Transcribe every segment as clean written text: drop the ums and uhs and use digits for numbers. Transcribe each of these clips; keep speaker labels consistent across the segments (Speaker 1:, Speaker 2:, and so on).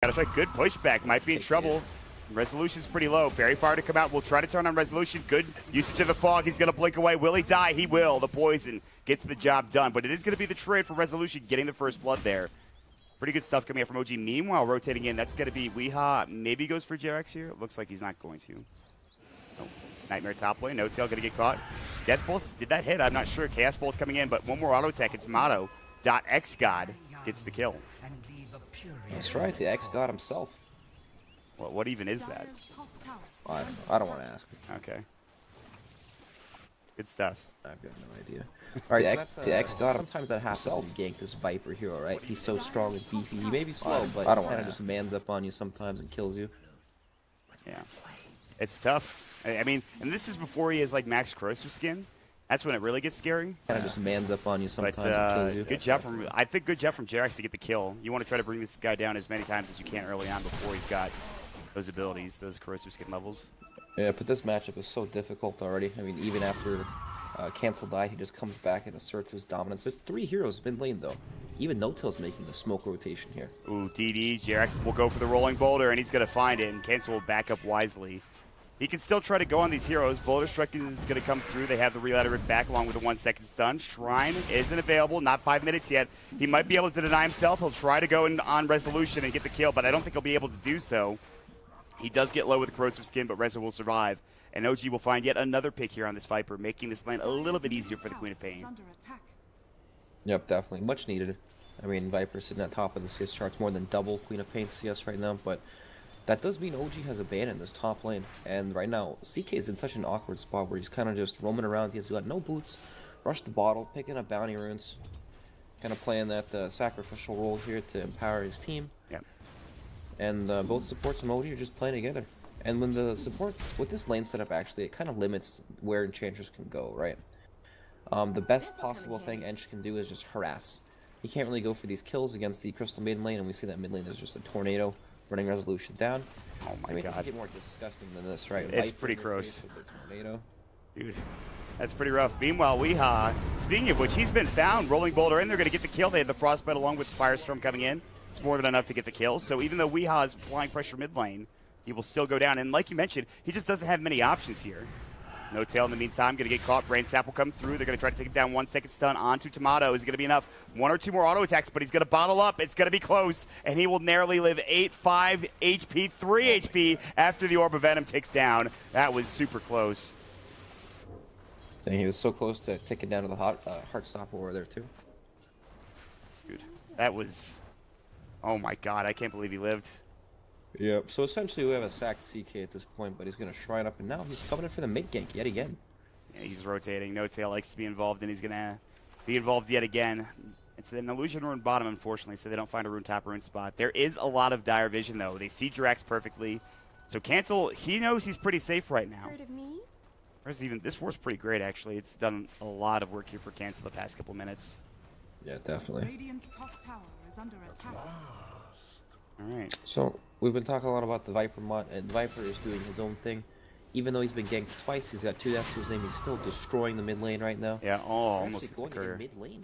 Speaker 1: Gotta try good pushback. Might be in trouble. Resolution's pretty low. Very far to come out. We'll try to turn on Resolution. Good usage of the fog. He's going to blink away. Will he die? He will. The poison gets the job done. But it is going to be the trade for Resolution getting the first blood there. Pretty good stuff coming out from OG. Meanwhile, rotating in, that's going to be Weehaw. Maybe goes for JRX here. Looks like he's not going to. Oh. Nightmare top lane. No tail going to get caught. Death Pulse, did that hit? I'm not sure. Chaos Bolt coming in, but one more auto attack. It's Motto. .xgod gets the kill.
Speaker 2: That's right, the X-God himself.
Speaker 1: Well, what even is that?
Speaker 2: I don't want to ask.
Speaker 1: Okay. Good stuff.
Speaker 2: I've got no idea. Alright, the X-God, sometimes that happens when you gank this Viper hero, right? He's so strong and beefy. He may be slow, but he kind of just mans up on you sometimes and kills you.
Speaker 1: Yeah. It's tough. I mean, and this is before he has, like, max corrosive skin. That's when it really gets scary.
Speaker 2: Kind of just mans up on you sometimes and kills you.
Speaker 1: Good job from, I think good job from JRX to get the kill. You want to try to bring this guy down as many times as you can early on before he's got those abilities, those corrosive skin levels.
Speaker 2: Yeah, but this matchup is so difficult already. I mean, even after Cancel died, he just comes back and asserts his dominance. There's 3 heroes mid lane, though. Even No-Tail's making the smoke rotation here.
Speaker 1: Ooh, DD, JRX will go for the rolling boulder, and he's going to find it, and Cancel will back up wisely. He can still try to go on these heroes. Boulder Strike is going to come through. They have the Reladder Rift back along with a 1-second stun. Shrine isn't available. Not 5 minutes yet. He might be able to deny himself. He'll try to go in on Resolution and get the kill, but I don't think he'll be able to do so. He does get low with the Corrosive Skin, but Rezo will survive. And OG will find yet another pick here on this Viper, making this lane a little bit easier for the Queen of Pain.
Speaker 2: Yep, definitely. Much needed. I mean, Viper's sitting at top of the CS charts, more than double Queen of Pain CS right now, but that does mean OG has abandoned this top lane, and right now, CK is in such an awkward spot where he's kind of just roaming around. He's got no boots, rush the bottle, picking up bounty runes, kind of playing that sacrificial role here to empower his team.
Speaker 1: Yep.
Speaker 2: And both supports and OG are just playing together. And when the supports, with this lane setup actually, it kind of limits where Enchanters can go, right? The best possible thing Ench can do is just harass. He can't really go for these kills against the Crystal mid lane, and we see that mid lane is just a tornado. Running Resolution down.
Speaker 1: Oh my
Speaker 2: God. It doesn't get more disgusting than this, right?
Speaker 1: It's pretty gross.
Speaker 2: Tornado.
Speaker 1: Dude, that's pretty rough. Meanwhile, Weehaw, speaking of which, he's been found. Rolling Boulder in, they're going to get the kill. They had the Frostbite along with Firestorm coming in. It's more than enough to get the kill. So even though Weehaw is applying pressure mid lane, he will still go down. And like you mentioned, he just doesn't have many options here. No tail in the meantime, going to get caught. Brain Sap will come through. They're going to try to take him down. 1-second stun onto Tomato. Is going to be enough. 1 or 2 more auto attacks, but he's going to bottle up. It's going to be close, and he will narrowly live 8-5 HP, 3 HP after the Orb of Venom ticks down. That was super close.
Speaker 2: Dang, he was so close to taking down to the Heartstopper over there, too.
Speaker 1: Dude, that was... Oh my god, I can't believe he lived.
Speaker 2: Yep. So essentially we have a sacked CK at this point, but he's going to shrine up, and now he's coming in for the mid gank yet again.
Speaker 1: Yeah, he's rotating. No tail likes to be involved, and he's going to be involved yet again. It's an illusion rune bottom, unfortunately, so they don't find a rune top rune spot. There is a lot of dire vision, though. They see Drax perfectly. So Cancel, he knows he's pretty safe right now. This war's pretty great, actually. It's done a lot of work here for Cancel the past couple minutes.
Speaker 2: Yeah, definitely.
Speaker 3: Radiant's top tower is under attack.
Speaker 1: All right.
Speaker 2: So we've been talking a lot about the Viper mod, and Viper is doing his own thing. Even though he's been ganked twice, he's got 2 deaths to his name. He's still destroying the mid lane right now.
Speaker 1: Yeah, almost
Speaker 2: going in mid lane.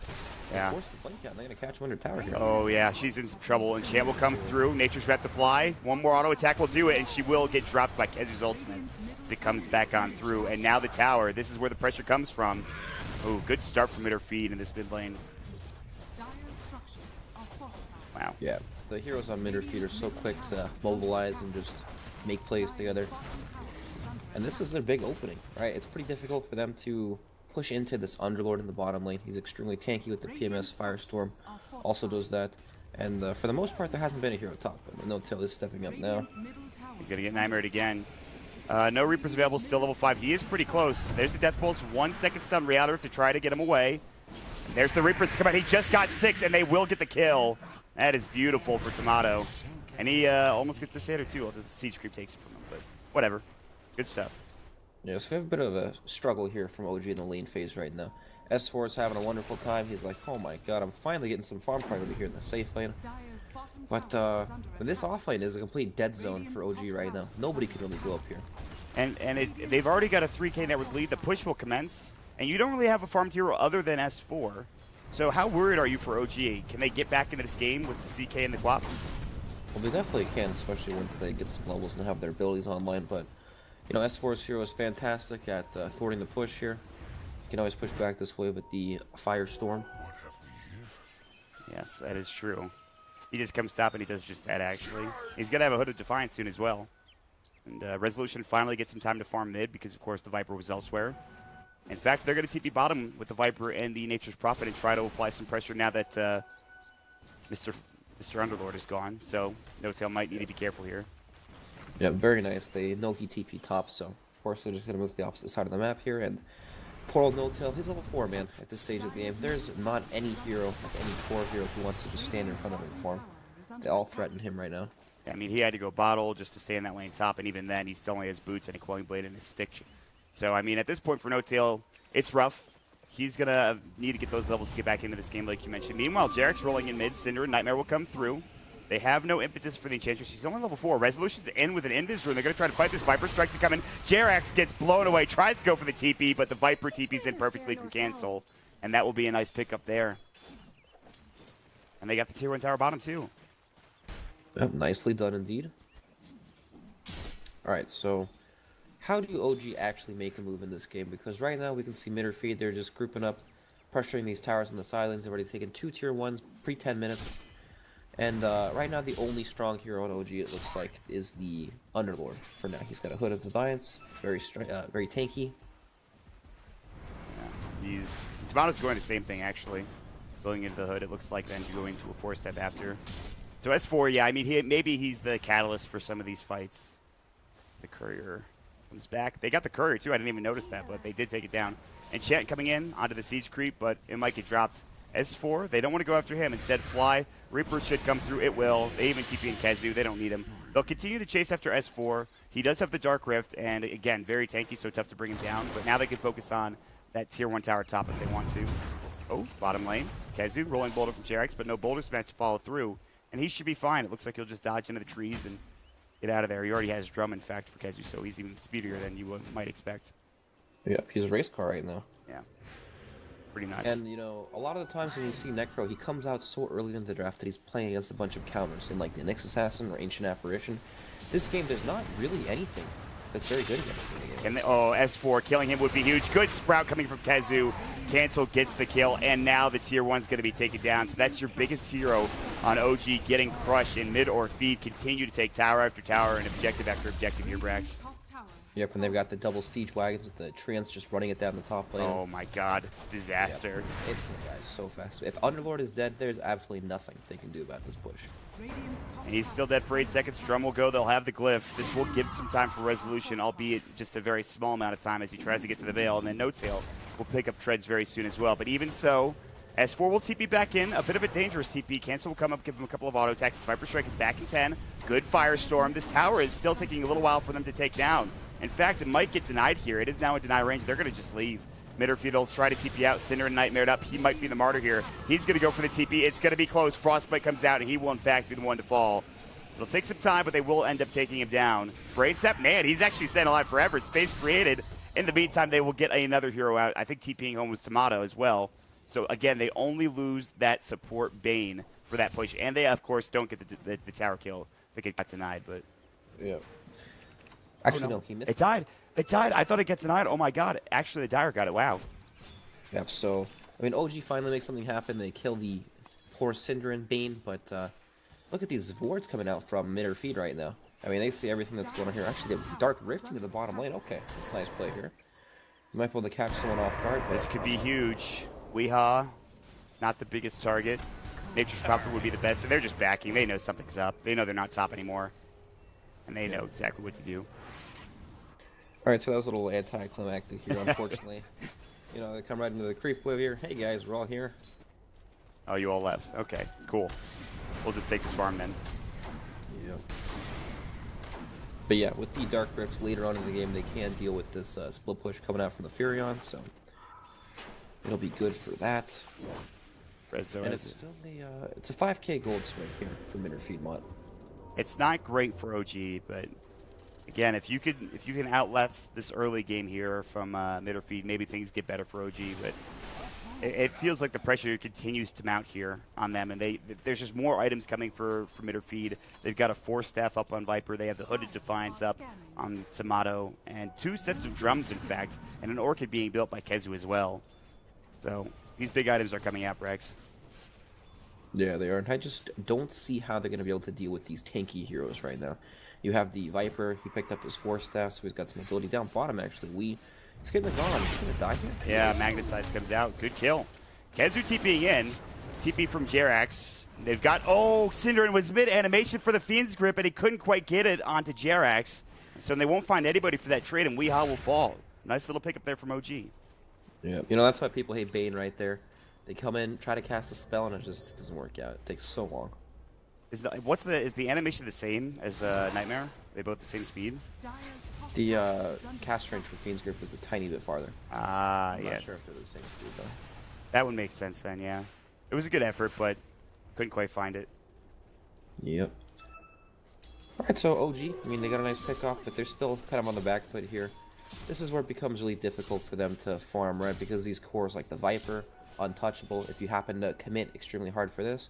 Speaker 1: Yeah.
Speaker 2: Force the blink out, and they're gonna catch him under tower here.
Speaker 1: Oh yeah, she's in some trouble, and Chant will come through. Nature's Wrath to fly. One more auto attack will do it, and she will get dropped by Kezu's ultimate. It comes back on through, and now the tower. This is where the pressure comes from. Oh, good start from Midorfeed in this mid lane. Wow.
Speaker 2: Yeah, the heroes on Midorfeed are so quick to mobilize and just make plays together. And this is their big opening, right? It's pretty difficult for them to push into this Underlord in the bottom lane. He's extremely tanky with the PMS. Firestorm also does that. And for the most part, there hasn't been a hero top. I mean, No-Tail is stepping up now.
Speaker 1: He's going to get Nightmared again. No Reapers available, still level 5. He is pretty close. There's the Death Pulse. 1-second stun Reality to try to get him away. And there's the Reapers come out. He just got 6, and they will get the kill. That is beautiful for Tomato. And he almost gets the Satyr too. Well, the Siege Creep takes it from him, but whatever. Good stuff.
Speaker 2: Yeah, so we have a bit of a struggle here from OG in the lane phase right now. S4 is having a wonderful time. He's like, oh my god, I'm finally getting some farm priority here in the safe lane. But this off lane is a complete dead zone for OG right now. Nobody can really go up here.
Speaker 1: And they've already got a 3K network lead. The push will commence. And you don't really have a farmed hero other than S4. So how worried are you for OG? Can they get back into this game with the CK and the Quap?
Speaker 2: Well, they definitely can, especially once they get some levels and have their abilities online. But, you know, S4's hero is fantastic at thwarting the push here. You can always push back this way with the Firestorm.
Speaker 1: Yes, that is true. He just comes top and he does just that, actually. He's going to have a Hood of Defiance soon as well. And Resolution finally gets some time to farm mid because, of course, the Viper was elsewhere. In fact, they're going to TP bottom with the Viper and the Nature's Prophet and try to apply some pressure now that Mr. Underlord is gone. So No-Tail might need to be careful here.
Speaker 2: Yeah, very nice. They know he TP top, so of course they're just going to move to the opposite side of the map here. And poor old No-Tail, he's level 4, man, at this stage of the game. There's not any hero, like any core hero, who wants to just stand in front of him for him. They all threaten him right now.
Speaker 1: Yeah, I mean, he had to go bottle just to stay in that lane top, and even then, he still only has boots and a Quelling Blade and his stick. So, I mean, at this point for No-Tail, it's rough. He's going to need to get those levels to get back into this game, like you mentioned. Meanwhile, Jarek's rolling in mid. Cinder and Nightmare will come through. They have no impetus for the Enchantress. She's only level 4. Resolution's in with an Invis rune. They're going to try to fight this Viper Strike to come in. Jerax gets blown away, tries to go for the TP, but the Viper TP's in perfectly from cancel. And that will be a nice pickup there. And they got the tier 1 tower bottom, too.
Speaker 2: Yep, nicely done indeed. Alright, so how do OG actually make a move in this game? Because right now we can see Midorfeed, they're just grouping up, pressuring these towers on the sidelines. They've already taken 2 tier 1s pre-10 minutes. And right now the only strong hero on OG, it looks like, is the Underlord for now. He's got a Hood of Defiance, very tanky.
Speaker 1: Yeah, Tamato's going the same thing, actually. Going into the Hood, it looks like then going to a 4-step after. So S4, yeah, I mean, maybe he's the catalyst for some of these fights. The Courier comes back. They got the Courier, too. I didn't even notice that, but they did take it down. Enchant coming in onto the Siege Creep, but it might get dropped. S4, they don't want to go after him. Instead, fly. Reaper should come through. It will. They even TP in Kezu. They don't need him. They'll continue to chase after S4. He does have the Dark Rift, and again, very tanky, so tough to bring him down. But now they can focus on that tier 1 tower top if they want to. Oh, bottom lane. Kezu rolling boulder from Jerax, but no boulder smash to follow through. And he should be fine. It looks like he'll just dodge into the trees and get out of there. He already has drum, in fact, for Kezu, so he's even speedier than you might expect.
Speaker 2: Yep, he's a race car right now.
Speaker 1: Yeah. Pretty nice.
Speaker 2: And, you know, a lot of the times when you see Necro, he comes out so early in the draft that he's playing against a bunch of counters in, like, the Nyx Assassin or Ancient Apparition. This game, there's not really anything that's very good against him.
Speaker 1: Oh, S4 killing him would be huge. Good sprout coming from Kezu. Cancel gets the kill, and now the tier 1's going to be taken down. So that's your biggest hero on OG getting crushed in Midorfeed. Continue to take tower after tower and objective after objective here, Brax.
Speaker 2: Yep, and they've got the double siege wagons with the treants just running it down the top lane.
Speaker 1: Oh my god, disaster.
Speaker 2: Yep. It's going to die so fast. If Underlord is dead, there's absolutely nothing they can do about this push.
Speaker 1: And he's still dead for 8 seconds. Drum will go. They'll have the glyph. This will give some time for resolution, albeit just a very small amount of time as he tries to get to the Veil. And then No-Tail will pick up treads very soon as well. But even so, S4 will TP back in. A bit of a dangerous TP. Cancel will come up, give him a couple of auto attacks. Viper Strike is back in 10. Good Firestorm. This tower is still taking a little while for them to take down. In fact, it might get denied here. It is now in deny range. They're going to just leave. Midorfeed will try to TP out. Cinder and Nightmared up. He might be the martyr here. He's going to go for the TP. It's going to be close. Frostbite comes out, and he will, in fact, be the one to fall. It'll take some time, but they will end up taking him down. Brainsap, man, he's actually staying alive forever. Space created. In the meantime, they will get another hero out. I think TPing home was Tomato as well. So, again, they only lose that support Bane for that push. And they, of course, don't get the tower kill. I think it got denied, but...
Speaker 2: Yeah. Actually, no, he missed
Speaker 1: it. Died. It died. I thought it got denied. Oh, my God. Actually, the Dire got it. Wow.
Speaker 2: Yep, so, I mean, OG finally makes something happen. They kill the poor Cinder and Bane, but look at these wards coming out from Midorfeed right now. I mean, they see everything that's going on here. Actually, they're Dark Rifting to the bottom lane. Okay, that's a nice play here. You might be able to catch someone off guard. But...
Speaker 1: This could be huge. Weehaw, not the biggest target. Nature's Prophet would be the best, and they're just backing. They know something's up. They know they're not top anymore, and they know exactly what to do.
Speaker 2: All right, so that was a little anticlimactic here, unfortunately. You know, they come right into the creep wave here. Hey, guys, we're all here.
Speaker 1: Oh, you all left. Okay, cool. We'll just take this farm then.
Speaker 2: Yeah. But yeah, with the Dark Rifts later on in the game, they can deal with this split push coming out from the Furion, so it'll be good for that. And it's still it's a 5k gold swing here for Midorfeed mod.
Speaker 1: It's not great for OG, but again, if you can outlast this early game here from Midorfeed, maybe things get better for OG. But It feels like the pressure continues to mount here on them, and there's just more items coming for Midorfeed. They've got a 4-staff up on Viper. They have the Hooded Defiance up on Tomato, and 2 sets of drums, in fact, and an Orchid being built by Kezu as well. So these big items are coming out, Brex.
Speaker 2: Yeah, they are, and I just don't see how they're going to be able to deal with these tanky heroes right now. You have the Viper. He picked up his 4-staff, so he's got some ability down bottom, actually. He's getting the gone. He's going to die here.
Speaker 1: Yeah, Magnetize comes out. Good kill. Kezu TPing in. TP from Jerax. They've got, Cinderin was mid-animation for the Fiend's Grip, and he couldn't quite get it onto Jerax. So they won't find anybody for that trade, and Weehaw will fall. Nice little pickup there from OG.
Speaker 2: Yeah, you know, that's why people hate Bane right there. They come in, try to cast a spell, and it just doesn't work out. It takes so long.
Speaker 1: Is the animation the same as Nightmare? They both the same speed?
Speaker 2: The cast range for Fiend's Grip is a tiny bit farther.
Speaker 1: Ah,
Speaker 2: I'm
Speaker 1: yes.
Speaker 2: not sure if they're the same speed, though.
Speaker 1: That would make sense then, yeah. It was a good effort, but couldn't quite find it.
Speaker 2: Yep. Alright, so OG, I mean, they got a nice pick off, but they're still kind of on the back foot here. This is where it becomes really difficult for them to farm, right? Because these cores like the Viper, untouchable. If you happen to commit extremely hard for this,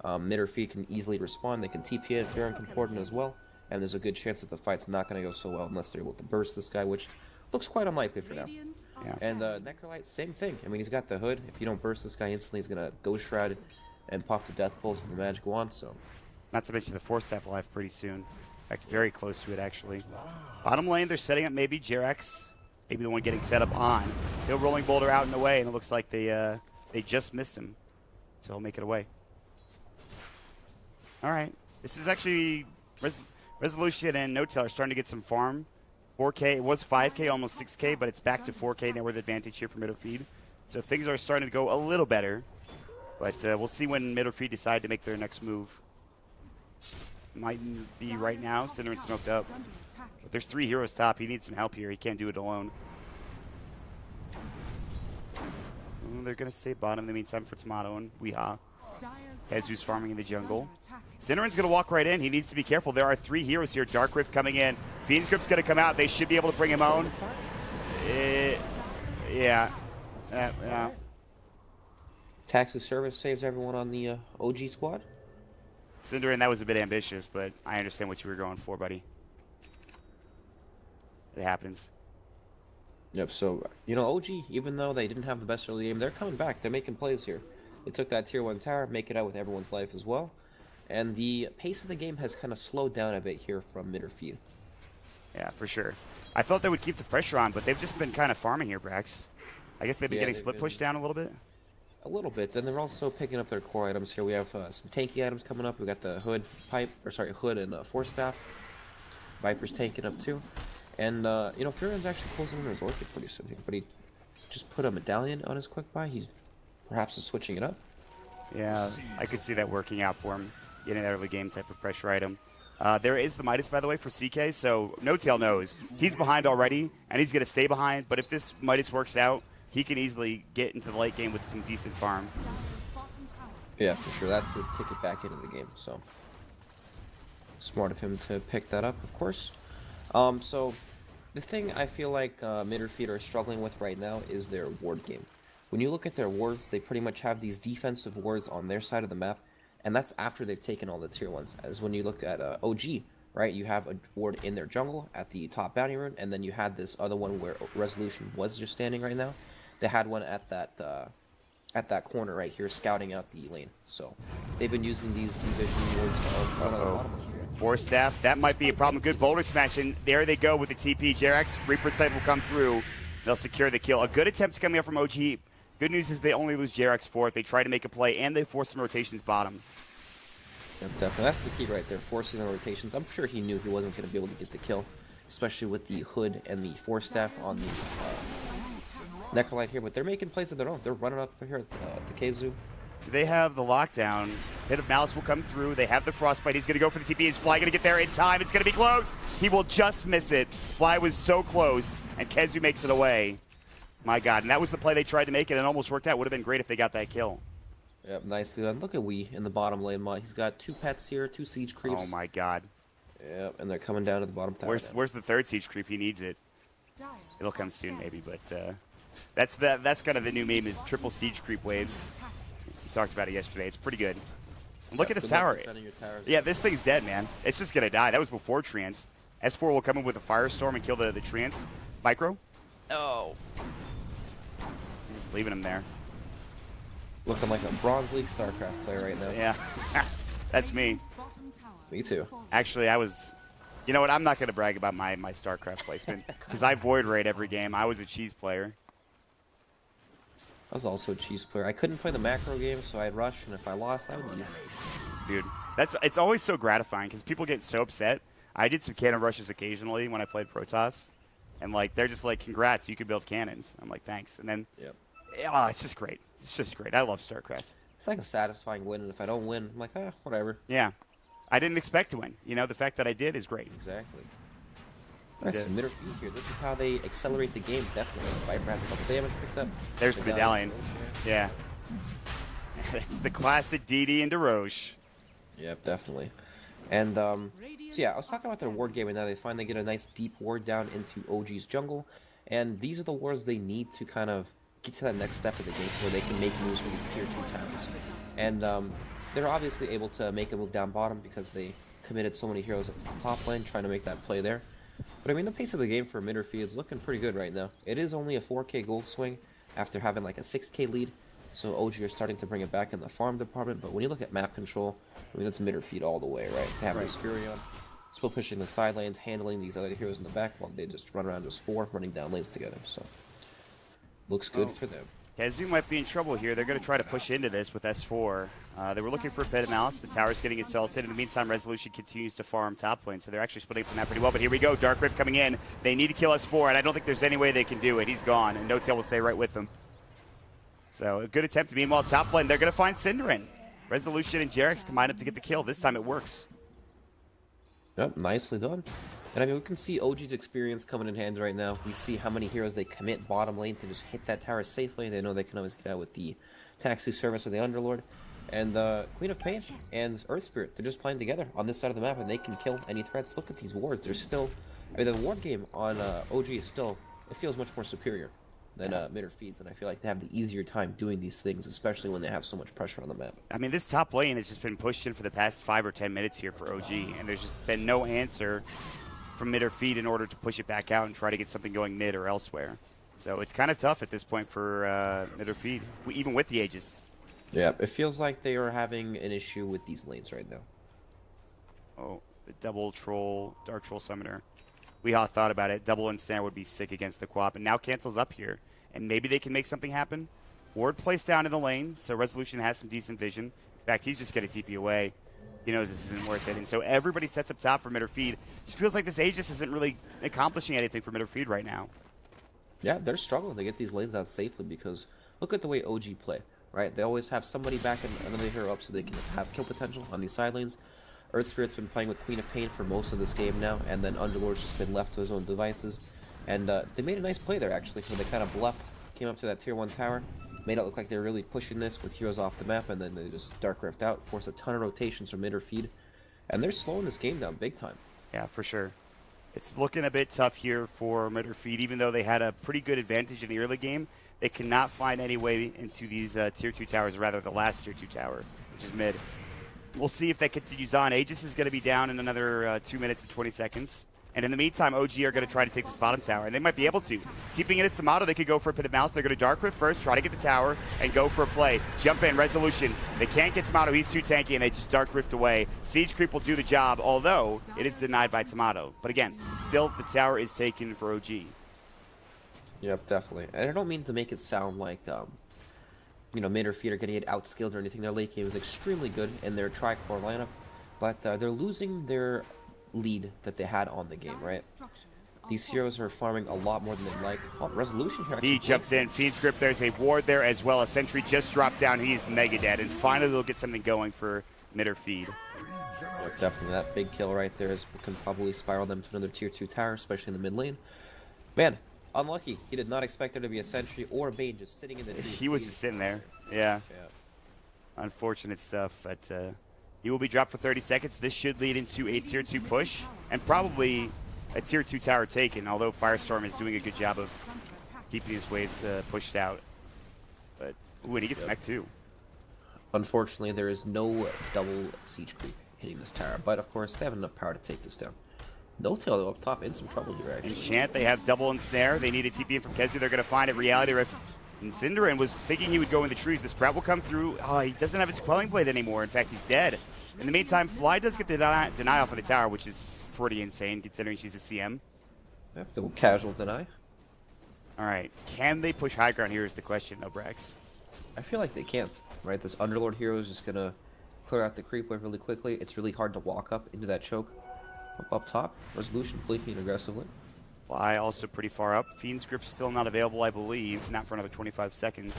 Speaker 2: Midorfeed can easily respond. They can TP it if they're important as well. And there's a good chance that the fight's not going to go so well unless they're able to burst this guy, which looks quite unlikely for now.
Speaker 1: Yeah.
Speaker 2: And Necrolite, same thing. I mean, he's got the hood. If you don't burst this guy instantly, he's going to Ghost Shroud and pop the Death Pulse and the Magic Wand, so...
Speaker 1: Not to mention the 4-staff will have pretty soon. In fact, very close to it, actually. Bottom lane, they're setting up maybe Jerax. Maybe the one getting set up on. He'll Rolling Boulder out and away, and it looks like they just missed him. So he'll make it away. All right. This is actually... Resolution and No-Tail are starting to get some farm. 4K, it was 5K, almost 6K, but it's back to 4K now with advantage here for Midorfeed. So things are starting to go a little better. But we'll see when Midorfeed decide to make their next move. Might be right now. Cinderin smoked up. But there's 3 heroes top. He needs some help here. He can't do it alone. They're going to stay bottom in the meantime for Tomato and Weehaw. Kezu's farming in the jungle. Cinderin's going to walk right in. He needs to be careful. There are 3 heroes here. Dark Rift coming in. Fiend's Grip's going to come out. They should be able to bring him on. Yeah.
Speaker 2: Taxi service saves everyone on the OG squad.
Speaker 1: Cinderin, that was a bit ambitious, but I understand what you were going for, buddy. It happens.
Speaker 2: Yep, so, you know, OG, even though they didn't have the best early game, they're coming back. They're making plays here. They took that tier 1 tower, make it out with everyone's life as well. And the pace of the game has kind of slowed down a bit here from Midorfeed.
Speaker 1: Yeah, for sure. I thought they would keep the pressure on, but they've just been kind of farming here, Brax. I guess they've been getting split pushed down a little bit.
Speaker 2: A little bit, and they're also picking up their core items here. We have some tanky items coming up. We got the hood and 4-staff. Viper's tanking up too. And, you know, Furin's actually closing in his Orchid pretty soon here, but he just put a medallion on his quick buy. He's perhaps is switching it up.
Speaker 1: Yeah, I could see that working out for him. Getting that early game type of pressure item. There is the Midas, by the way, for CK, so No-Tail knows. He's behind already, and he's going to stay behind, but if this Midas works out, he can easily get into the late game with some decent farm.
Speaker 2: Yeah, for sure. That's his ticket back into the game, so smart of him to pick that up, of course. So the thing I feel like Midorfeed are struggling with right now is their ward game. When you look at their wards, they pretty much have these defensive wards on their side of the map, and that's after they've taken all the tier 1s. As when you look at OG, right, you have a ward in their jungle at the top bounty rune, and then you had this other one where Resolution was just standing right now. They had one at that corner right here, scouting out the lane. So they've been using these division wards of one on the bottom here.
Speaker 1: 4-staff, that might be a problem. Good boulder smash, and there they go with the TP. Jerax, Reaper Sight will come through. They'll secure the kill. A good attempt coming up from OG. Good news is they only lose Jerax for it. They try to make a play, and they force some rotations bottom.
Speaker 2: Yeah, definitely. That's the key right there, forcing the rotations. I'm sure he knew he wasn't going to be able to get the kill, especially with the hood and the 4-staff on the Necrolite here, but they're making plays of their own. They're running up here to Kezu.
Speaker 1: They have the lockdown. Hit of Malice will come through. They have the Frostbite. He's going to go for the TP. Is Fly going to get there in time? It's going to be close. He will just miss it. Fly was so close, and Kezu makes it away. My God, and that was the play they tried to make it, and almost worked out. Would have been great if they got that kill.
Speaker 2: Yep, nicely done. Look at Wee in the bottom lane. He's got 2 pets here, 2 siege creeps.
Speaker 1: Oh my God.
Speaker 2: Yep, and they're coming down to the bottom tower.
Speaker 1: Where's the 3rd siege creep? He needs it. It'll come soon maybe, but That's kind of the new meme is triple siege creep waves. We talked about it yesterday. It's pretty good. And look at this tower. Yeah, this thing's dead, man. It's just gonna die. That was before Trance. S4 will come in with a Firestorm and kill the Trance micro. Oh. He's just leaving him there.
Speaker 2: Looking like a Bronze League StarCraft player right now.
Speaker 1: Yeah. That's me.
Speaker 2: Me too.
Speaker 1: Actually, I was... You know what? I'm not going to brag about my StarCraft placement because I void raid every game. I was a cheese player.
Speaker 2: I was also a cheese player. I couldn't play the macro game, so I'd rush, and if I lost, I would leave.
Speaker 1: Dude, it's always so gratifying because people get so upset. I did some cannon rushes occasionally when I played Protoss, and like they're just like, "Congrats, you can build cannons." I'm like, "Thanks," and then, it's just great. It's just great. I love StarCraft.
Speaker 2: It's like a satisfying win, and if I don't win, I'm like, whatever.
Speaker 1: Yeah, I didn't expect to win. You know, the fact that I did is great.
Speaker 2: Exactly. Nice Midorfeed here. This is how they accelerate the game, definitely. Viper has a couple damage picked up.
Speaker 1: There's the medallion. Yeah. It's the classic DD into Roche.
Speaker 2: Yep, definitely. And, so yeah, I was talking about their ward game, and now they finally get a nice deep ward down into OG's jungle. And these are the wards they need to kind of get to that next step of the game where they can make moves for these tier 2 towers. And they're obviously able to make a move down bottom because they committed so many heroes up to the top lane trying to make that play there. But I mean, the pace of the game for Midorfeed is looking pretty good right now. It is only a 4k gold swing after having like a 6k lead. So OG are starting to bring it back in the farm department. But when you look at map control, I mean, that's Midorfeed all the way, right? They have this Furion, still pushing the side lanes, handling these other heroes in the back while they just run around as 4, running down lanes together. So, looks good for them.
Speaker 1: KheZu might be in trouble here. They're going to try to push into this with S4. They were looking for a bit of malice. The tower's getting assaulted. In the meantime, Resolution continues to farm top lane, so they're actually splitting from that pretty well. But here we go. Dark Rift coming in. They need to kill S4, and I don't think there's any way they can do it. He's gone, and No-Tail will stay right with them. So a good attempt. Meanwhile, top lane, they're going to find Cinderin. Resolution and Jarex combine up to get the kill. This time it works.
Speaker 2: Yep, nicely done. And I mean, we can see OG's experience coming in hands right now. We see how many heroes they commit bottom lane to just hit that tower safely. They know they can always get out with the taxi service of the Underlord. And Queen of Pain and Earth Spirit, they're just playing together on this side of the map, and they can kill any threats. Look at these wards. They're still... I mean, the ward game on OG is still... It feels much more superior than Midorfeed's, and I feel like they have the easier time doing these things, especially when they have so much pressure on the map.
Speaker 1: I mean, this top lane has just been pushed in for the past 5 or 10 minutes here for OG, and there's just been no answer from Midorfeed in order to push it back out and try to get something going mid or elsewhere. So it's kind of tough at this point for Midorfeed, even with the Aegis.
Speaker 2: Yeah, it feels like they are having an issue with these lanes right now.
Speaker 1: Oh, the double troll, Dark Troll Summoner. Weehaw thought about it. Double Ensnare would be sick against the Quap, and now cancels up here. And maybe they can make something happen. Ward placed down in the lane, so Resolution has some decent vision. In fact, he's just going to TP away. He knows this isn't worth it. And so everybody sets up top for Midorfeed. It just feels like this Aegis isn't really accomplishing anything for Midorfeed right now.
Speaker 2: Yeah, they're struggling to get these lanes out safely because look at the way OG play, right? They always have somebody back and another hero up so they can have kill potential on these side lanes. Earth Spirit's been playing with Queen of Pain for most of this game now, and then Underlord's just been left to his own devices. And they made a nice play there, actually, when they kind of bluffed, came up to that tier 1 tower, made it look like they were really pushing this with heroes off the map, and then they just Dark Rift out, forced a ton of rotations from Midorfeed, and they're slowing this game down big time.
Speaker 1: Yeah, for sure. It's looking a bit tough here for Midorfeed, even though they had a pretty good advantage in the early game. They cannot find any way into these tier 2 towers, rather the last tier 2 tower, which is mid. We'll see if that continues on. Aegis is going to be down in another 2 minutes and 20 seconds. And in the meantime, OG are going to try to take this bottom tower, and they might be able to. Keeping it as Tomato, they could go for a Pit of Mouse. They're going to Dark Rift first, try to get the tower, and go for a play. Jump in, Resolution. They can't get Tomato. He's too tanky, and they just Dark Rift away. Siege Creep will do the job, although it is denied by Tomato. But again, still the tower is taken for OG.
Speaker 2: Yep, definitely. And I don't mean to make it sound like... you know, Midorfeed are going to get outskilled or anything. Their late game is extremely good in their tri-core lineup, but they're losing their lead that they had on the game, right? These heroes are farming a lot more than they'd like. Oh, Resolution here.
Speaker 1: He jumps in. Fiend's Grip, there's a ward there as well. A sentry just dropped down. He is mega dead, and finally they'll get something going for Midorfeed.
Speaker 2: Yeah, definitely. That big kill right there can probably spiral them to another tier 2 tower, especially in the mid lane. Man, unlucky. He did not expect there to be a sentry or a Bane just sitting in the...
Speaker 1: He was just sitting there. Yeah. Unfortunate stuff, but he will be dropped for 30 seconds. This should lead into a tier 2 push and probably a tier 2 tower taken, although Firestorm is doing a good job of keeping his waves pushed out. But, ooh, and he gets mech too.
Speaker 2: Unfortunately, there is no double siege creep hitting this tower, but of course, they have enough power to take this down. No tail though up top, in some trouble here actually.
Speaker 1: Enchant, they have double ensnare. They need a TP in from Kezu. They're going to find it. Reality Rift. And Cinderin was thinking he would go in the trees. The Sprout will come through. Oh, he doesn't have his Quelling Blade anymore. In fact, he's dead. In the meantime, Fly does get the deny off of the tower, which is pretty insane considering she's a CM.
Speaker 2: Yep, little casual deny.
Speaker 1: All right. Can they push high ground here is the question, though, Brax.
Speaker 2: I feel like they can't, right? This Underlord hero is just going to clear out the creep wave really quickly. It's really hard to walk up into that choke. Up top, Resolution blinking aggressively.
Speaker 1: Fly also pretty far up. Fiend's Grip's still not available, I believe. Not for another 25 seconds.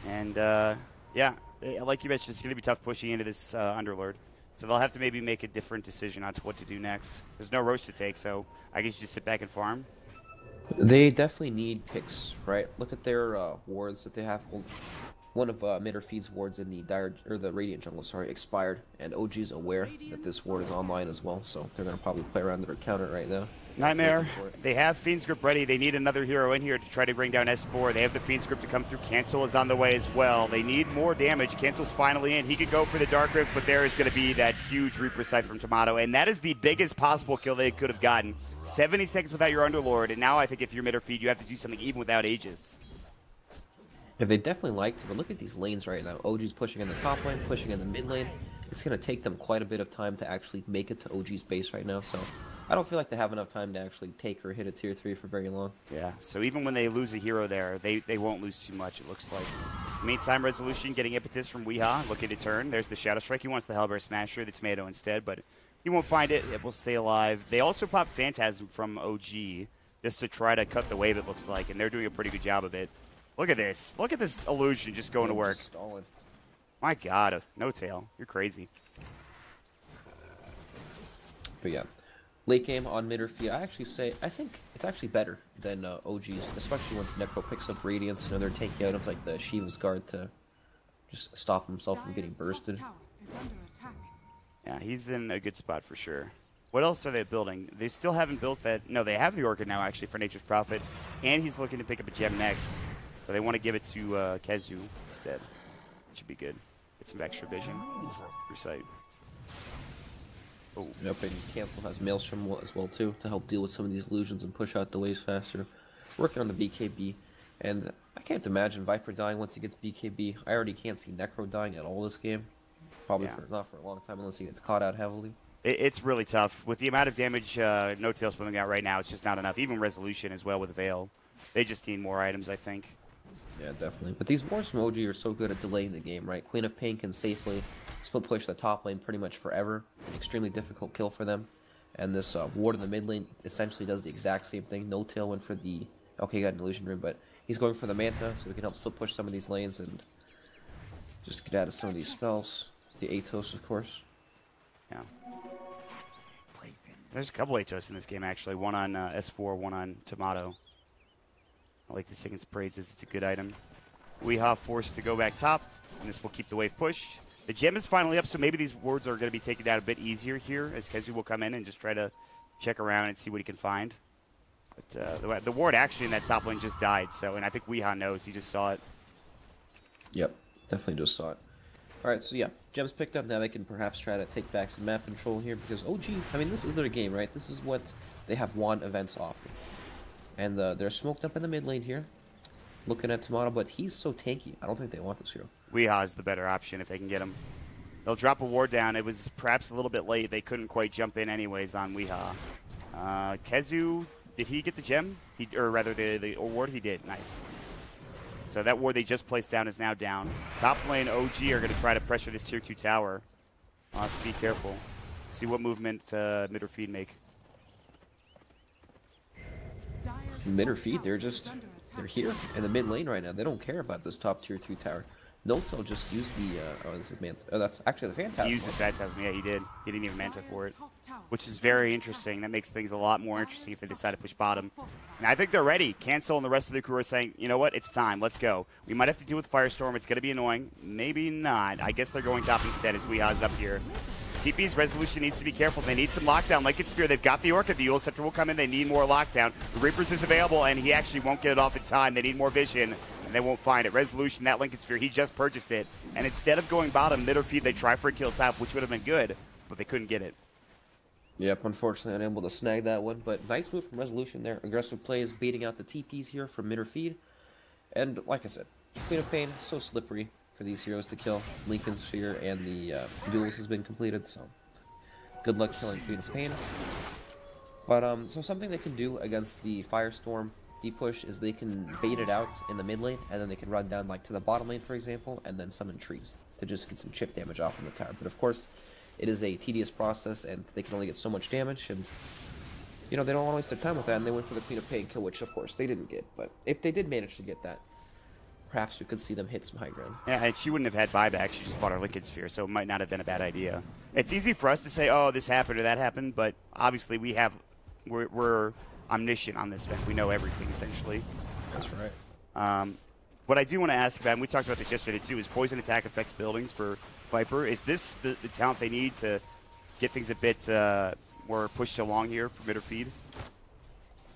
Speaker 1: And, yeah, like you mentioned, it's going to be tough pushing into this Underlord. So they'll have to maybe make a different decision on what to do next. There's no Roche to take, so I guess you just sit back and farm.
Speaker 2: They definitely need picks, right? Look at their wards that they have. One of Midorfeed's wards in the Radiant jungle, expired, and OG's aware that this ward is online as well, so they're going to probably play around their counter right now.
Speaker 1: Nightmare, they have Fiend's Grip ready. They need another hero in here to try to bring down S4. They have the Fiend's Grip to come through. Cancel is on the way as well. They need more damage. Cancel's finally in. He could go for the Dark Rift, but there is going to be that huge Reaper Scythe from Tomato, and that is the biggest possible kill they could have gotten. 70 seconds without your Underlord, and now I think if you're Midorfeed, you have to do something even without Aegis.
Speaker 2: Yeah, they definitely like to, but look at these lanes right now. OG's pushing in the top lane, pushing in the mid lane. It's going to take them quite a bit of time to actually make it to OG's base right now, so I don't feel like they have enough time to actually take or hit a tier 3 for very long.
Speaker 1: Yeah, so even when they lose a hero there, they won't lose too much, it looks like. Meantime, Resolution getting impetus from Weehaw, looking to turn. There's the Shadow Strike. He wants the Hellbear Smasher, the Tomato instead, but he won't find it. It will stay alive. They also pop Phantasm from OG just to try to cut the wave, it looks like, and they're doing a pretty good job of it. Look at this. Look at this illusion just going to work. My God, no tail. You're crazy.
Speaker 2: But yeah, late game on Midorfeed, I think it's actually better than OG's, especially once Necro picks up Radiance and other tanky items like the Shiva's Guard to just stop himself from getting bursted.
Speaker 1: Yeah, he's in a good spot for sure. What else are they building? They still haven't built that. No, they have the Orchid now, actually, for Nature's Prophet. And he's looking to pick up a gem next. So they want to give it to Kezu instead. Should be good. Get some extra vision. Recite. Oh.
Speaker 2: Yep, and Cancel has Maelstrom as well, too, to help deal with some of these illusions and push out the waves faster. Working on the BKB. And I can't imagine Viper dying once he gets BKB. I already can't see Necro dying at all this game. Probably not for a long time unless he gets caught out heavily.
Speaker 1: It's really tough. With the amount of damage No Tail's putting out right now, it's just not enough. Even Resolution as well with Veil. They just need more items, I think.
Speaker 2: Yeah, definitely. But these wards from OG are so good at delaying the game, right? Queen of Pain can safely split push the top lane pretty much forever. An extremely difficult kill for them. And this ward in the mid lane essentially does the exact same thing. No Tail went for the... Okay, he got an illusion rune, but he's going for the Manta, so we can help split push some of these lanes and just get out of some of these spells. The Atos, of course.
Speaker 1: Yeah. There's a couple Atos in this game, actually. One on S4, one on Tomato. I like to sing its praises. It's a good item. Weehaw forced to go back top, and this will keep the wave pushed. The gem is finally up, so maybe these wards are going to be taken down a bit easier here, as Kezu will come in and just try to check around and see what he can find. But the ward actually in that top lane just died, so, and I think Weehaw knows. He just saw it.
Speaker 2: Yep, definitely just saw it. Alright, so yeah, gems picked up. Now they can perhaps try to take back some map control here, because OG, I mean, this is their game, right? This is what they have won events off of. And they're smoked up in the mid lane here. Looking at Tomato, but he's so tanky. I don't think they want this hero.
Speaker 1: Weehaw is the better option if they can get him. They'll drop a ward down. It was perhaps a little bit late. They couldn't quite jump in anyways on Weehaw. Kezu, did he get the gem? Or rather, the ward? He did. Nice. So that ward they just placed down is now down. Top lane OG are going to try to pressure this tier 2 tower. I'll have to be careful. See what movement Midorfeed make.
Speaker 2: Midorfeed, they're here in the mid lane right now. They don't care about this top tier 2 tower. Notel just used the this is Manta. Oh, that's actually the Phantasm.
Speaker 1: He used his Phantasm, yeah, he did. He didn't even Manta for it, which is very interesting. That makes things a lot more interesting if they decide to push bottom. And I think they're ready. Cancel and the rest of the crew are saying, you know what, it's time, let's go. We might have to deal with Firestorm. It's going to be annoying. Maybe not. I guess they're going top instead as Weehaw's up here. TP's Resolution needs to be careful. They need some lockdown. Lincoln Sphere, they've got the Orchid. The Eul Scepter will come in. They need more lockdown. The Reapers is available, and he actually won't get it off in time. They need more vision, and they won't find it. Resolution, that Lincoln Sphere, he just purchased it. And instead of going bottom, Midorfeed, they try for a kill top, which would have been good, but they couldn't get it.
Speaker 2: Yep, unfortunately unable to snag that one, but nice move from Resolution there. Aggressive plays, beating out the TPs here from Midorfeed. And like I said, Queen of Pain, so slippery for these heroes to kill. Lincoln Sphere and the duels has been completed, so good luck killing Queen of Pain. But so something they can do against the Firestorm deep push is they can bait it out in the mid lane, and then they can run down like to the bottom lane, for example, and then summon trees to just get some chip damage off on the tower. But of course, it is a tedious process, and they can only get so much damage, and you know, they don't want to waste their time with that, and they went for the Queen of Pain kill, which of course they didn't get. But if they did manage to get that, perhaps we could see them hit some high ground. Yeah,
Speaker 1: and she wouldn't have had buyback. She just bought her Lincoln Sphere, so it might not have been a bad idea. It's easy for us to say, oh, this happened or that happened, but obviously we're omniscient on this event. We know everything, essentially.
Speaker 2: That's right.
Speaker 1: What I do want to ask about, and we talked about this yesterday too, is poison attack affects buildings for Viper. Is this the talent they need to get things a bit more pushed along here for Midorfeed?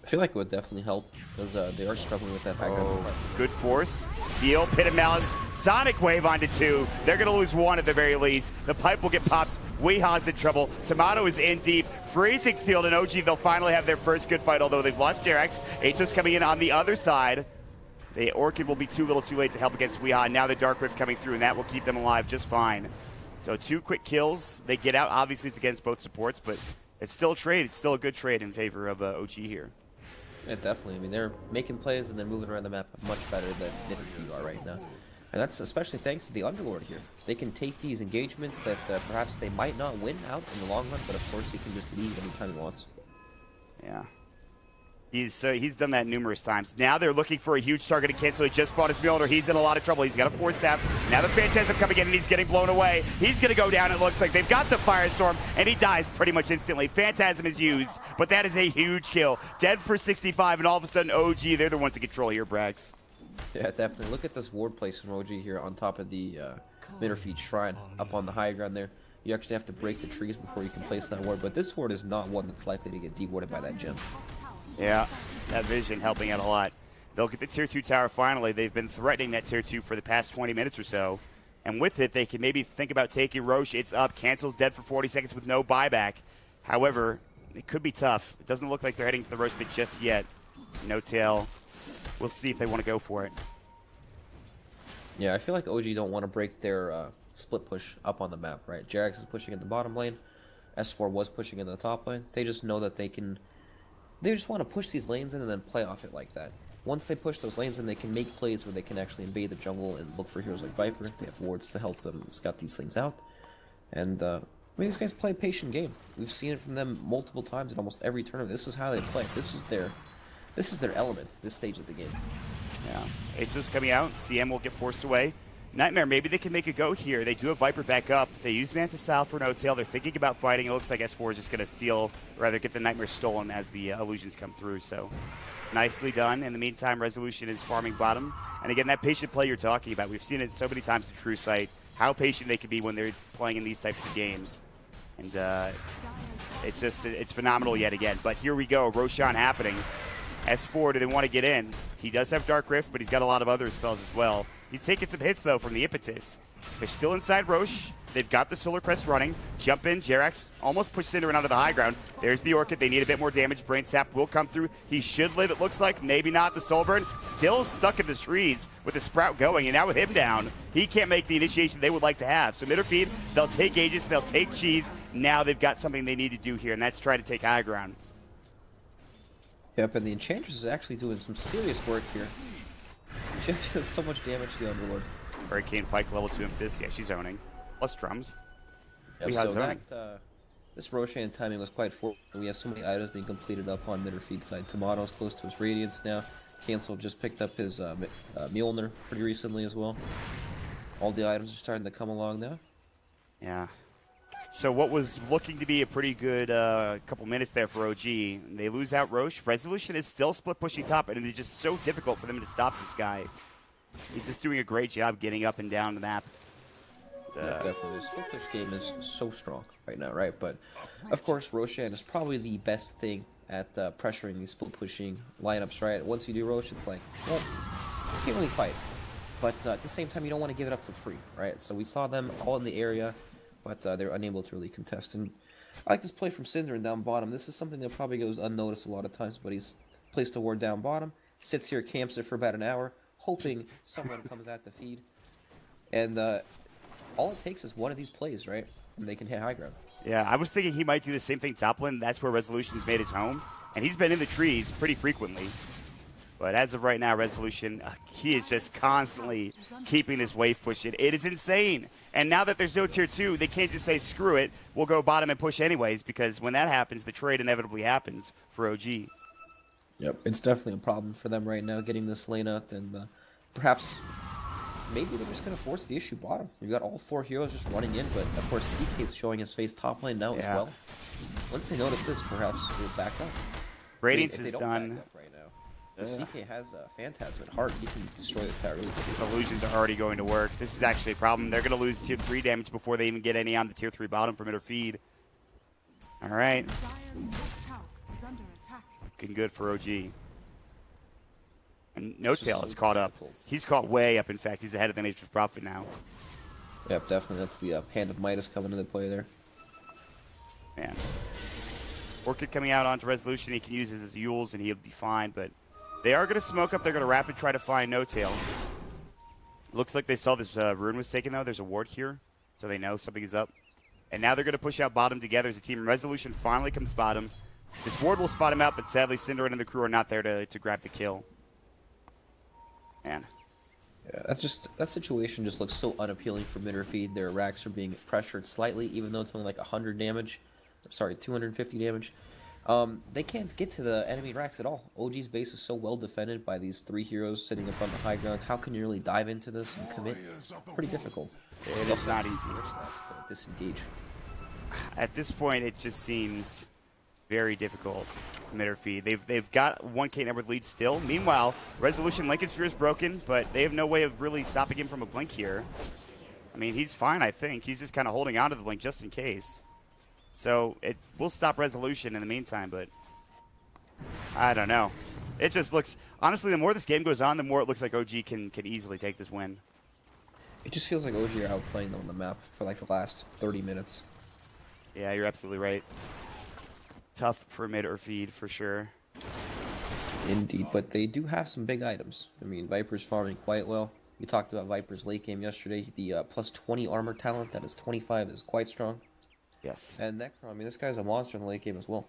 Speaker 2: I feel like it would definitely help, because they are struggling with that high ground.
Speaker 1: Good force. Heal, Pit of Malice, Sonic Wave onto 2. They're going to lose 1 at the very least. The pipe will get popped. Weeha's in trouble. Tomato is in deep. Freezing Field and OG, they'll finally have their first good fight, although they've lost Jerax. H's coming in on the other side. The Orchid will be too little too late to help against Weeha. Now the Dark Rift coming through, and that will keep them alive just fine. So 2 quick kills. They get out. Obviously, it's against both supports, but it's still a trade. It's still a good trade in favor of OG here.
Speaker 2: Yeah, definitely. I mean, they're making plays and then moving around the map much better than Midorfeed are right now. And that's especially thanks to the Underlord here. They can take these engagements that perhaps they might not win out in the long run, but of course he can just leave anytime he wants.
Speaker 1: Yeah. He's done that numerous times. Now they're looking for a huge target to cancel. He just bought his Mjolnir. He's in a lot of trouble. He's got a 4 staff. Now the Phantasm coming in, and he's getting blown away. He's going to go down. It looks like they've got the Firestorm, and he dies pretty much instantly. Phantasm is used, but that is a huge kill. Dead for 65, and all of a sudden OG, they're the ones in control here, Brax.
Speaker 2: Yeah, definitely. Look at this ward place from OG here on top of the Midorfeed Shrine up on the high ground there. You actually have to break the trees before you can place that ward, but this ward is not one that's likely to get dewarded by that gem.
Speaker 1: Yeah, that vision helping out a lot. They'll get the Tier 2 tower finally. They've been threatening that Tier 2 for the past 20 minutes or so. And with it, they can maybe think about taking Roche. It's up. Cancels dead for 40 seconds with no buyback. However, it could be tough. It doesn't look like they're heading to the Roche pit just yet. No tail. We'll see if they want to go for it.
Speaker 2: Yeah, I feel like OG don't want to break their split push up on the map, right? Jerax is pushing in the bottom lane. S4 was pushing in the top lane. They just know that they can... They just want to push these lanes in and then play off it like that. Once they push those lanes in, they can make plays where they can actually invade the jungle and look for heroes like Viper. They have wards to help them scout these things out. And, I mean, these guys play a patient game. We've seen it from them multiple times in almost every tournament. This is how they play. This is their element, this stage of the game.
Speaker 1: Yeah. Aeto's coming out. CM will get forced away. Nightmare, maybe they can make a go here. They do have Viper back up. They use Manta Style for no tail. They're thinking about fighting. It looks like S4 is just going to steal, or rather get the Nightmare stolen as the illusions come through. So nicely done. In the meantime, Resolution is farming bottom. And again, that patient play you're talking about, we've seen it so many times in True Sight, how patient they can be when they're playing in these types of games. And it's phenomenal yet again. But here we go, Roshan happening. S4, do they want to get in? He does have Dark Rift, but he's got a lot of other spells as well. He's taking some hits, though, from the Impetus. They're still inside Roche. They've got the Solar Crest running. Jump in. Jerax almost pushed Cinderin onto the high ground. There's the Orchid. They need a bit more damage. Brain Sap will come through. He should live, it looks like. Maybe not. The Soulburn still stuck in the trees with the Sprout going. And now with him down, he can't make the initiation they would like to have. So Midorfeed, they'll take Aegis. They'll take Cheese. Now they've got something they need to do here, and that's try to take high ground.
Speaker 2: Yep, and the Enchantress is actually doing some serious work here. She actually does so much damage to the Underlord.
Speaker 1: Hurricane Pike level 2 Impetus. Yeah, she's owning. Plus drums.
Speaker 2: Yep, so that, this Roshan timing was quite fortunate. We have so many items being completed up on Midorfeed side. Tomato's close to his Radiance now. Cancel just picked up his Mjolnir pretty recently as well. All the items are starting to come along now.
Speaker 1: Yeah. So what was looking to be a pretty good couple minutes there for OG, they lose out Roche. Resolution is still split pushing top, and it's just so difficult for them to stop this guy. He's just doing a great job getting up and down the map.
Speaker 2: Yeah, definitely. The split push game is so strong right now, right? But of course, Roshan is probably the best thing at pressuring these split pushing lineups, right? Once you do Rosh, it's like, well, you can't really fight. But at the same time, you don't want to give it up for free, right? So we saw them all in the area, but they were unable to really contest. And I like this play from Cinder down bottom. This is something that probably goes unnoticed a lot of times, but he's placed a ward down bottom, sits here, camps it for about an hour, hoping someone comes at the feed. And all it takes is one of these plays, right? And they can hit high ground.
Speaker 1: Yeah, I was thinking he might do the same thing top lane. That's where Resolution's made his home. And he's been in the trees pretty frequently. But as of right now, Resolution, he is just constantly keeping this wave push in. It is insane. And now that there's no tier 2, they can't just say, screw it, we'll go bottom and push anyways, because when that happens, the trade inevitably happens for OG.
Speaker 2: Yep, it's definitely a problem for them right now, getting this lane out, and perhaps maybe they're just going to force the issue bottom. You've got all 4 heroes just running in, but of course CK is showing his face top lane now as well. Once they notice this, perhaps they'll back up.
Speaker 1: Radiance is done.
Speaker 2: Right now. CK has a Phantasm at heart. He can destroy this tower really quickly.
Speaker 1: His illusions are already going to work. This is actually a problem. They're going to lose tier 3 damage before they even get any on the tier 3 bottom from Midorfeed. All right.
Speaker 3: Dire's top tower is under attack.
Speaker 1: Looking good for OG. And No Tail is caught up. He's caught way up, in fact. He's ahead of the Nature's Prophet now.
Speaker 2: Yep, definitely. That's the Hand of Midas coming into play there.
Speaker 1: Man. Orchid coming out onto Resolution. He can use his Yules, and he'll be fine, but they are going to smoke up. They're going to rapid try to find No Tail. Looks like they saw this rune was taken, though. There's a ward here, so they know something is up. And now they're going to push out bottom together as a team. Resolution finally comes bottom. This ward will spot him out, but sadly Cinder and the crew are not there to grab the kill. Man.
Speaker 2: Yeah, that situation just looks so unappealing for Midorfeed. Their racks are being pressured slightly, even though it's only like 100 damage. Sorry, 250 damage. They can't get to the enemy racks at all. OG's base is so well defended by these 3 heroes sitting up on the high ground. How can you really dive into this and commit? Pretty difficult.
Speaker 1: It is not easy.
Speaker 2: To disengage.
Speaker 1: At this point, it just seems very difficult. Midorfeed. They've got 1K numbered lead still. Meanwhile, Resolution Lincoln Sphere is broken, but they have no way of really stopping him from a blink here. I mean, he's fine, I think. He's just kind of holding on to the blink just in case. So it will stop Resolution in the meantime, but I don't know. It just looks, honestly, the more this game goes on, the more it looks like OG can easily take this win.
Speaker 2: It just feels like OG are outplaying them on the map for like the last 30 minutes.
Speaker 1: Yeah, you're absolutely right. Tough for Midorfeed for sure.
Speaker 2: Indeed, but they do have some big items. I mean, Viper's farming quite well. We talked about Viper's late game yesterday. The plus 20 armor talent, that is 25, is quite strong.
Speaker 1: Yes.
Speaker 2: And Necro, I mean, this guy's a monster in the late game as well.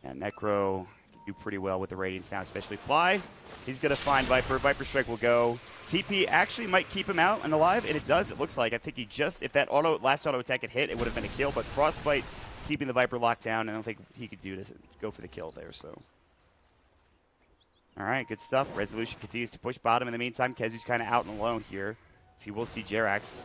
Speaker 1: And Necro can do pretty well with the Radiance now, especially Fly. He's going to find Viper. Viper Strike will go. TP actually might keep him out and alive, and it does, it looks like. I think he just, if that last auto attack had hit, it would have been a kill, but Frostbite keeping the Viper locked down, I don't think he could do to go for the kill there, so. All right, good stuff. Resolution continues to push bottom. In the meantime, Kezu's kind of out and alone here. So we'll see Jerax.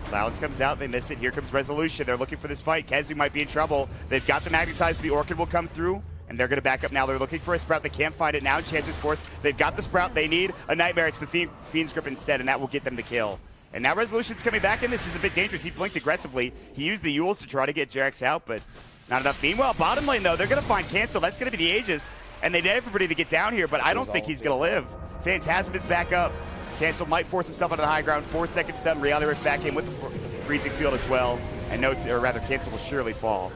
Speaker 1: Silence comes out. They miss it. Here comes Resolution. They're looking for this fight. Kezu might be in trouble. They've got the Magnetize. The Orchid will come through, and they're going to back up now. They're looking for a Sprout. They can't find it now. Chances Force. They've got the Sprout. They need a Nightmare. It's the Fiend's Grip instead, and that will get them the kill. And now Resolution's coming back in. This is a bit dangerous. He blinked aggressively. He used the Yules to try to get Jerax out, but not enough. Meanwhile, bottom lane, though, they're going to find Cancel. That's going to be the Aegis. And they need everybody to get down here, but I don't think he's going to live. Phantasm is back up. Cancel might force himself onto the high ground. 4-second stun. Reality Rift back in with the freezing field as well. And Cancel will surely fall.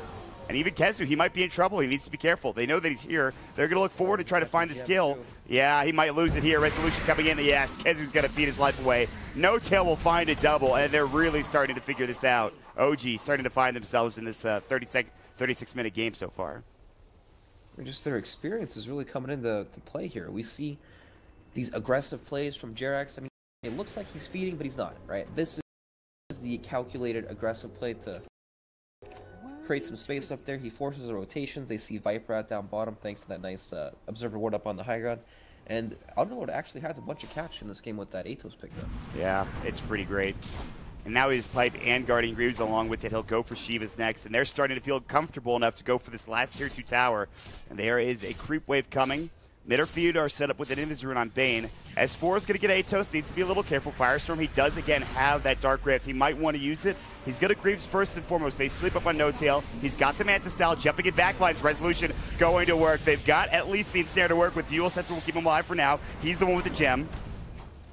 Speaker 1: And even Kezu, he might be in trouble. He needs to be careful. They know that he's here. They're going to look forward and try to find this kill. Yeah, he might lose it here. Resolution coming in. Yes, Kezu's going to beat his life away. No Tail will find a double, and they're really starting to figure this out. OG starting to find themselves in this 36-minute game so far.
Speaker 2: Just their experience is really coming into play here. We see these aggressive plays from Jerax. I mean, it looks like he's feeding, but he's not, right? This is the calculated aggressive play to create some space up there. He forces the rotations. They see Viper out down bottom thanks to that nice Observer Ward up on the high ground. And Underlord actually has a bunch of catch in this game with that Atos picked up.
Speaker 1: Yeah, it's pretty great. And now he's Pipe and Guardian Greaves along with it. He'll go for Shiva's next. And they're starting to feel comfortable enough to go for this last tier 2 tower. And there is a creep wave coming. Midorfeed are set up with an Invis rune on Bane. S4 is going to get Atos, needs to be a little careful. Firestorm, he does again have that Dark Rift. He might want to use it. He's going to Greaves first and foremost. They sleep up on No-Tail. He's got the Manta style, jumping in backlines. Resolution going to work. They've got at least the Ensnare to work with. Buell Scepter will keep him alive for now. He's the one with the gem.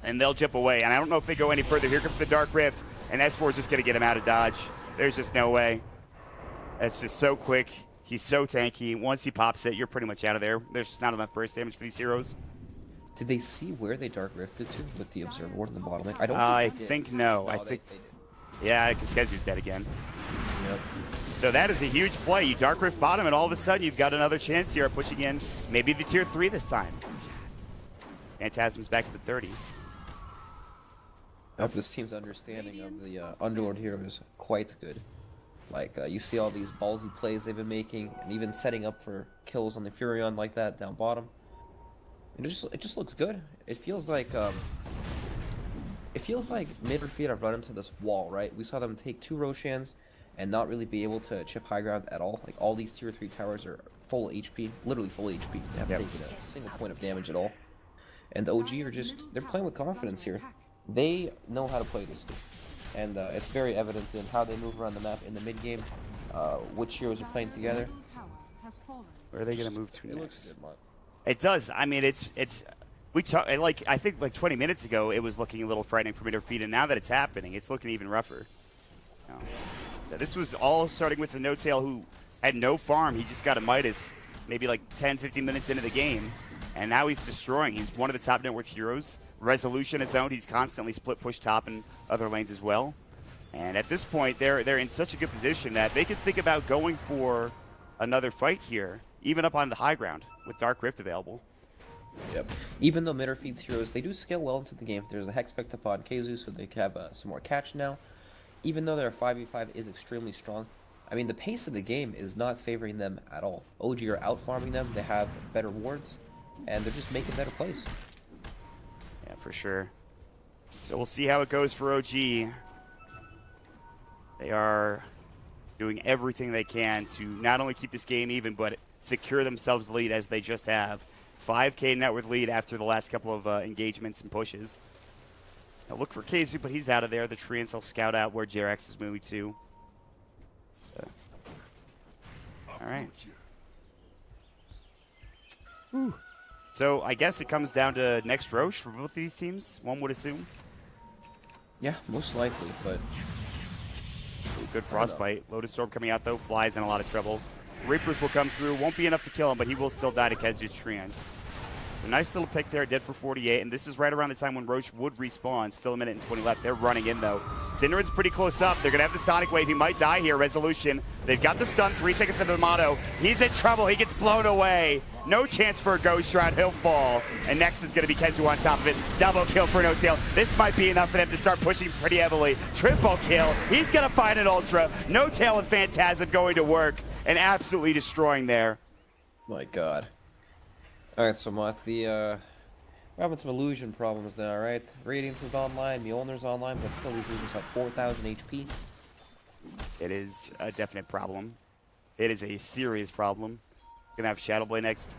Speaker 1: And they'll jump away. And I don't know if they go any further. Here comes the Dark Rift. And S4 is just going to get him out of dodge. There's just no way. That's just so quick. He's so tanky. Once he pops it, you're pretty much out of there. There's just not enough burst damage for these heroes.
Speaker 2: Did they see where they Dark Rifted to with the Observer Ward in the bottom lane?
Speaker 1: I think no. I think
Speaker 2: they did.
Speaker 1: yeah, because Kezu's dead again.
Speaker 2: Yep.
Speaker 1: So that is a huge play. You Dark Rift bottom, and all of a sudden you've got another chance here at pushing in maybe the tier 3 this time. Phantasm's back up at 30.
Speaker 2: This team's understanding of the Underlord hero is quite good. Like, you see all these ballsy plays they've been making, and even setting up for kills on the Furion like that down bottom. And it just looks good. It feels like Midorfeed have run into this wall, right? We saw them take 2 Roshans and not really be able to chip high ground at all. Like, all these tier 3 towers are full HP, literally full HP. They haven't taken a single point of damage at all. And the OG are just, they're playing with confidence here. They know how to play this game. And it's very evident in how they move around the map in the mid game, which heroes are playing together.
Speaker 1: Where are they going to move to
Speaker 2: It
Speaker 1: next?
Speaker 2: looks good, Mott.
Speaker 1: It does. I mean, we talked like I think like 20 minutes ago it was looking a little frightening for Midorfeed, and now that it's happening, it's looking even rougher. This was all starting with the No-Tail who had no farm. He just got a Midas maybe like 10-15 minutes into the game, and now he's destroying. He's one of the top net worth heroes. Resolution its own. He's constantly split push top in other lanes as well. And at this point, they're in such a good position that they could think about going for another fight here, even up on the high ground with Dark Rift available.
Speaker 2: Yep. Even though Midorfeed's heroes, they do scale well into the game. There's a Hex Spect upon Kezu, so they can have some more catch now. Even though their 5v5 is extremely strong, I mean, the pace of the game is not favoring them at all. OG are out-farming them, they have better wards, and they're just making better plays.
Speaker 1: Yeah, for sure. So we'll see how it goes for OG. They are doing everything they can to not only keep this game even, but secure themselves the lead as they just have. 5K net worth lead after the last couple of engagements and pushes. Now look for Kezu, but he's out of there. The Treants will scout out where JRX is moving to. All right. Whew. So I guess it comes down to next Roche for both of these teams, one would assume.
Speaker 2: Yeah, most likely, but...
Speaker 1: Ooh, good Frostbite. Lotus Storm coming out, though. Flies in a lot of trouble. Reapers will come through. Won't be enough to kill him, but he will still die to Kezu's Treants. A nice little pick there, dead for 48, and this is right around the time when Roche would respawn. Still a minute and 20 left. They're running in, though. Synderen's pretty close up. They're going to have the Sonic Wave. He might die here. Resolution. They've got the stun. 3 seconds into the motto. He's in trouble. He gets blown away. No chance for a Ghost Shroud. He'll fall. And next is going to be Kezu on top of it. Double kill for No-Tail. This might be enough for them to start pushing pretty heavily. Triple kill. He's going to find an Ultra. No-Tail and Phantasm going to work and absolutely destroying there.
Speaker 2: My god. Alright, so Mott, we're having some illusion problems now, right? Radiance is online, Mjolnir's online, but still these illusions have 4,000 HP.
Speaker 1: It is a definite problem. It is a serious problem. Gonna have Shadowblade next.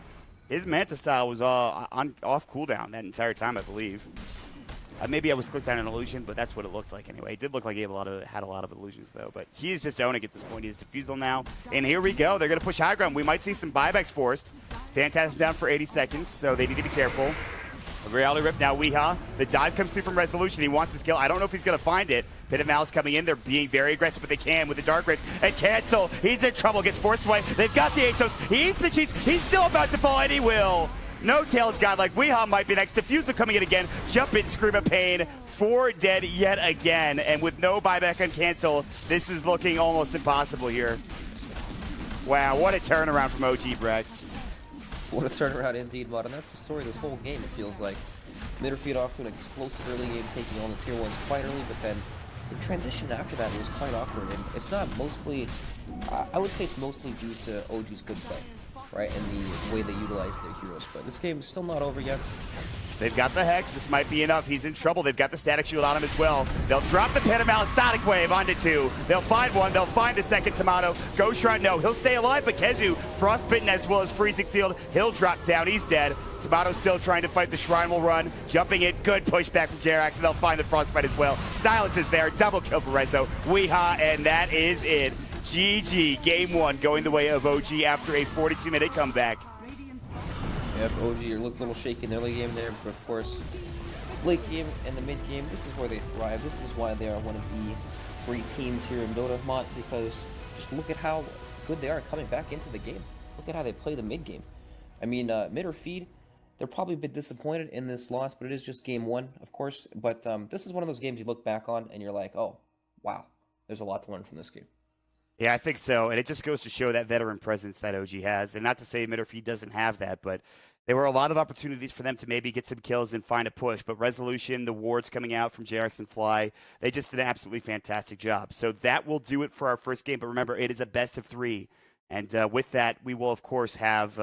Speaker 1: His Manta style was off cooldown that entire time, I believe. Maybe I was clicked on an illusion, but that's what it looked like anyway. It did look like he had a lot of illusions, though. But he is just owning at this point. He has Diffusal now. And here we go. They're going to push high ground. We might see some buybacks forced. Phantasm down for 80 seconds, so they need to be careful. A Reality Rift now, Weehaw. The dive comes through from Resolution. He wants this kill. I don't know if he's going to find it. Pit of Malice coming in. They're being very aggressive, but they can with the Dark Rift. And Cancel. He's in trouble. Gets forced away. They've got the Atos. He eats the cheese. He's still about to fall, and he will. No-Tail's got like Weehaw might be next. Diffusal coming in again. Jump in, Scream of Pain. 4 dead yet again. And with no buyback on Cancel, this is looking almost impossible here. Wow, what a turnaround from OG Brex.
Speaker 2: What a turnaround indeed, Mott, and that's the story of this whole game, it feels like. Midorfeed off to an explosive early game, taking on the tier 1s quite early, but then the transition after that was quite awkward, and it's not mostly... I would say it's mostly due to OG's good play. right, and the way they utilize their heroes. But this game is still not over yet.
Speaker 1: They've got the Hex. This might be enough. He's in trouble. They've got the Static Shield on him as well. They'll drop the Pentamount Sonic Wave onto 2. They'll find one. They'll find the second Tomato. Ghost Run, no. He'll stay alive, but Kezu, Frostbitten as well as Freezing Field. He'll drop down. He's dead. Tomato still trying to fight the Shrine will run. Jumping it. Good pushback from Jerax, and they'll find the Frostbite as well. Silence is there. Double kill for Rezo. Weehaw, and that is it. GG. Game 1 going the way of OG after a 42-minute comeback.
Speaker 2: Yep, OG are look a little shaky in the early game there, but of course, late game and the mid game, this is where they thrive. This is why they are one of the great teams here in Dota, Mont, because just look at how good they are coming back into the game. Look at how they play the mid game. I mean, Midorfeed, they're probably a bit disappointed in this loss, but it is just game 1, of course. But this is one of those games you look back on and you're like, oh, wow, there's a lot to learn from this game.
Speaker 1: Yeah, I think so, and it just goes to show that veteran presence that OG has, and not to say Midorfeed doesn't have that, but there were a lot of opportunities for them to maybe get some kills and find a push, but Resolution, the wards coming out from JRX and Fly, they just did an absolutely fantastic job. So that will do it for our first game, but remember, it is a best of 3, and with that, we will, of course, have